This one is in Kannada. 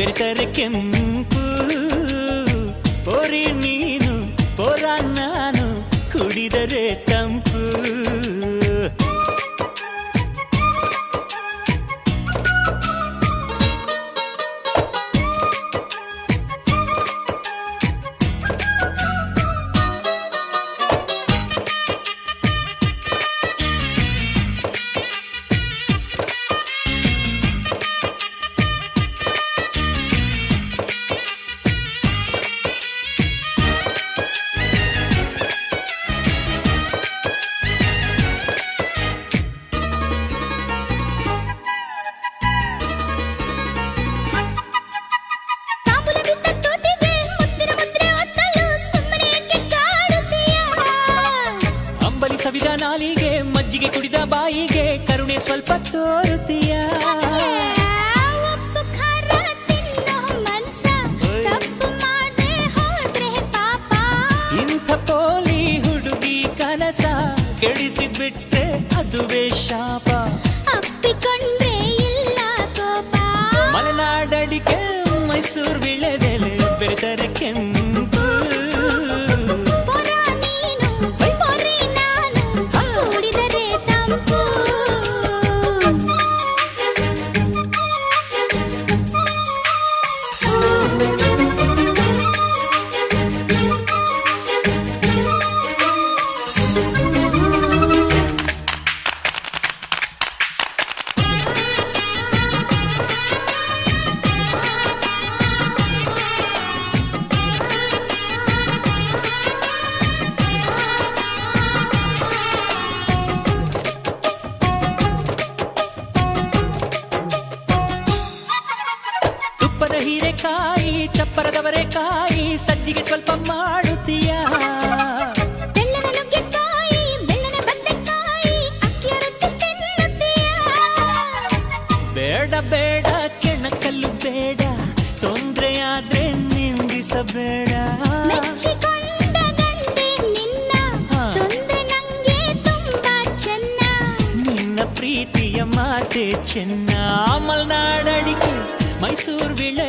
ಬೆರೆತರೆ ಕೆಂಪು. ಪೋರಿ ನೀನು ಪೋರ ನಾನು ಕುಡಿದರೆ ತಂಪು. ಸವಿದ ನಾಲಿಗೆ ಮಜ್ಜಿಗೆ ಕುಡಿದ ಬಾಯಿಗೆ ಕರುಣೆ ಸ್ವಲ್ಪ ತೋರುತ್ತೀಯ. ಇಂಥ ಪೋಲಿ ಹುಡುಗಿ ಕನಸ ಕೆಡಿಸಿಬಿಟ್ರೆ ಅದುವೇ ಶಾಪ. ಅಪ್ಪಿಕೊಂಡ್ರೆ ಇಲ್ಲ ಕೋಪ. ಮಲೆನಾಡಡಿಕೆ ಮೈಸೂರು ವಿಳೆದೆಲೆ ಬೆರೆತರೆ ಕೆಂಪು. ಹೀರೆಕಾಯಿ ಚಪ್ಪರದವರೆಕಾಯಿ ಸಜ್ಜಿಗೆ ಸ್ವಲ್ಪ ಮಾಡುತ್ತೀಯ. ಬೆಳ್ಳನ ನುಗ್ಗೆಕಾಯಿ ಬೆಳ್ಳನ ಬದನೆಕಾಯಿ ಅಕ್ಕಿಯ ರೊಟ್ಟಿ ತಿನ್ನುತ್ತೀಯ. ಬೇಡ ಬೇಡ ಕೆಣಕಲ್ಲು ಬೇಡ, ತೊಂದ್ರೆಯಾದ್ರೆ ನಿಂದಿಸಬೇಡ. ಮೆಚ್ಚಿಕೊಂಡ ಗಂಡೆ ನಿನ್ನ ತೊಂದ್ರೆ ನಂಗೆ ತುಂಬಾ ಚೆನ್ನ. ನಿನ್ನ ಪ್ರೀತಿಯ ಮಾತೆ ಚೆನ್ನ. ಮಲೆನಾಡಡಿಕೆ ಮೈಸೂರು ವಿಳೆ